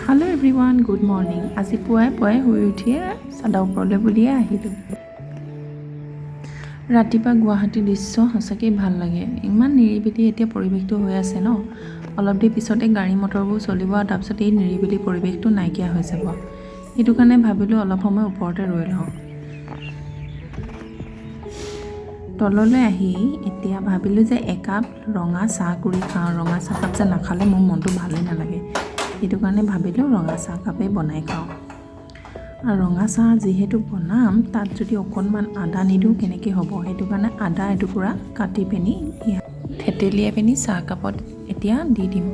hello everyone good morning आज पुवाई पुवाई हुई उठिए सादा ऊपरले बुलिए आहिलो रातिपुवा गुवाहाटी दृश्य सचाके ভাল লাগে ইমান নিৰিবিলি এতিয়া পৰিৱেশটো হৈ আছে ন অলপ দেৰি পিছতে গাড়ী মটৰবোৰ চলিব আৰু তাৰপিছত এই নিৰিবিলি পৰিৱেশটো নাইকিয়া হৈ যাব সেইটো কাৰণে ভাবিলো অলপ সময় ওপৰতে ৰৈ লওঁ তললৈ আহি এতিয়া ভাবিলো যে একাপ ৰঙা চাহ কৰি খাওঁ ৰঙা চাহ কাপ যে নাখালে মোৰ মনটো ভালেই নালাগে সেইটো কাৰণে ভাবিলো ৰঙা চাহ কাপে বনাই খাওঁ আৰু ৰঙা চাহ যেহেতু বনাম তাত যদি অকণমান আদা নিদিওঁ কেনেকৈ হ'ব সেইটো কাৰণে আদা এটুকুৰা কাটি পিনি থেতেলিয়াই পিনি চাহ কাপত এতিয়া দি দিম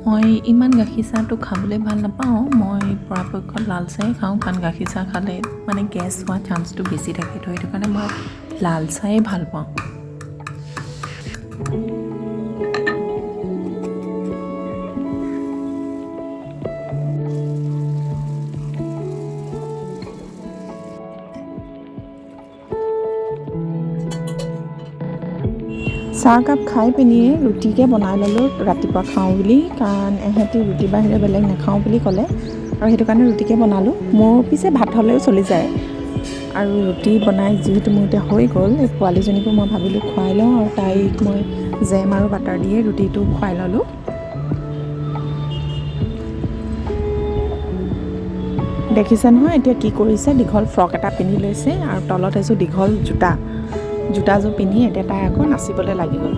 মই ইমান গাখীৰ চাহটো খাবলৈ ভাল নাপাওঁ মই পৰাপক্ষত লাল চাহেই খাওঁ কাৰণ গাখীৰ চাহ খালে মানে গেছ হোৱা চান্সটো বেছি থাকে তো সেইটো কাৰণে মই লাল চাহেই ভাল পাওঁ চাহ কাপ খাই পিনিয়ে ৰুটিকে বনাই ল'লোঁ ৰাতিপুৱা খাওঁ বুলি কাৰণ এহেঁতি ৰুটি বাহিৰে বেলেগ নাখাওঁ বুলি ক'লে আৰু সেইটো কাৰণে ৰুটিকে বনালোঁ মোৰ পিছে ভাত হ'লেও চলি যায় আৰু ৰুটি বনাই যিহেতু মোৰ এতিয়া হৈ গ'ল এই পোৱালীজনীকো মই ভাবিলোঁ খুৱাই লওঁ আৰু তাইক মই জেম আৰু বাটাৰ দিয়ে ৰুটিটো খুৱাই ল'লোঁ দেখিছে নহয় এতিয়া কি কৰিছে দীঘল ফ্ৰক এটা পিন্ধি লৈছে আৰু তলত এযোৰ দীঘল জোতাযোৰ পিন্ধি এতিয়া তাই আকৌ নাচিবলৈ লাগি গ'ল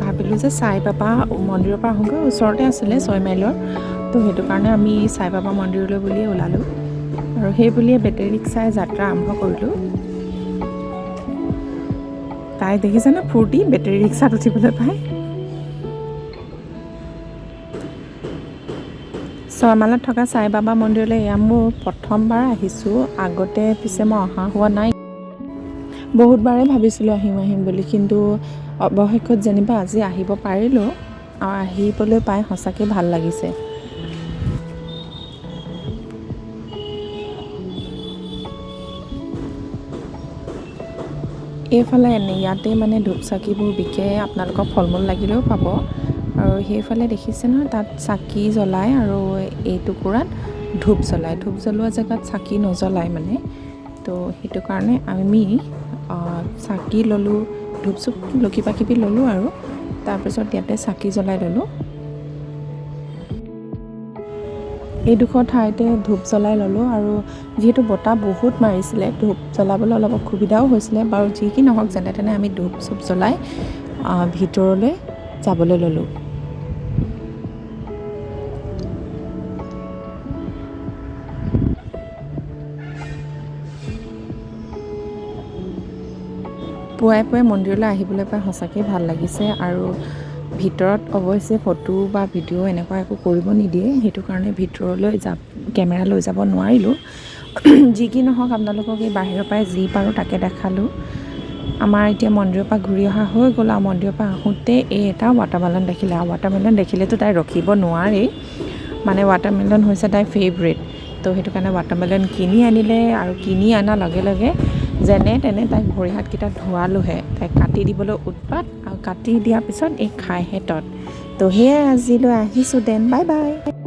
ভাবিলোঁ যে সাই বাবা মন্দিৰৰ পৰা আহোঁগৈ ওচৰতে আছিলে 6 মাইলৰ তো সেইটো কাৰণে আমি সাই বাবা মন্দিৰলৈ বুলিয়ে ওলালোঁ আৰু সেই বুলিয়ে বেটেৰী ৰিক্সাই যাত্ৰা আৰম্ভ কৰিলোঁ তাই দেখিছে না ফূৰ্তি বেটেৰী ৰিক্সাত উঠিবলৈ পায় 6 মাইলত থকা সাই বাবা মন্দিৰলৈ এয়া মোৰ প্ৰথমবাৰ আহিছোঁ আগতে পিছে মই অহা হোৱা নাই বহুতবাৰে ভাবিছিলোঁ আহিম বুলি কিন্তু অৱশেষত যেনিবা আজি আহিব পাৰিলোঁ আৰু আহিবলৈ পাই সঁচাকৈ ভাল লাগিছে এইফালে ইয়াতে মানে ধূপ চাকিবোৰ বিকে আপোনালোকক ফল মূল লাগিলেও পাব আৰু সেইফালে দেখিছে নহয় তাত চাকি জ্বলায় আৰু এই টুকুৰাত ধূপ জ্বলোৱা জেগাত চাকি নজ্বলায় মানে তো সেইটো কাৰণে আমি চাকি ল'লোঁ ধূপ চুপ কিবা কিবি ল'লোঁ আৰু তাৰপিছত ইয়াতে চাকি জ্বলাই ল'লোঁ এইডোখৰ ঠাইতে ধূপ জ্বলাই ল'লোঁ আৰু যিহেতু বতাহ বহুত মাৰিছিলে ধূপ জ্বলাবলৈ অলপ অসুবিধাও হৈছিলে বাৰু যি কি নহওক যেনে তেনে আমি ধূপ চুপ জ্বলাই ভিতৰলৈ যাবলৈ ল'লোঁ পুৱাই পুৱাই মন্দিৰলৈ আহিবলৈ পাই সঁচাকৈ ভাল লাগিছে আৰু ভিতৰত অৱশ্যে ফটো বা ভিডিঅ' এনেকুৱা একো কৰিব নিদিয়ে সেইটো কাৰণে ভিতৰলৈ কেমেৰা লৈ যাব নোৱাৰিলোঁ যি কি নহওক আপোনালোকক এই বাহিৰৰ পৰাই যি পাৰোঁ তাকে দেখালোঁ আমাৰ এতিয়া মন্দিৰৰ পৰা ঘূৰি অহা হৈ গ'ল আৰু মন্দিৰৰ পৰা আহোঁতে এই এটা ৱাটাৰমেলন দেখিলে আৰু ৱাটাৰমেলন দেখিলেতো তাই ৰখিব নোৱাৰেই মানে ৱাটাৰমেলন হৈছে তাইৰ ফেভৰেট তো সেইটো কাৰণে ৱাটাৰমেলন কিনি আনিলে আৰু কিনি অনাৰ লগে লগে যেনে তেনে তাইক ভৰি হাতকেইটা ধোৱালোহে তাইক কাটি দিবলৈ উৎপাত আৰু কাটি দিয়াৰ পিছত এই খাইহে তত তো সেয়াই আজিলৈ আহিছোঁ দেন বাই বাই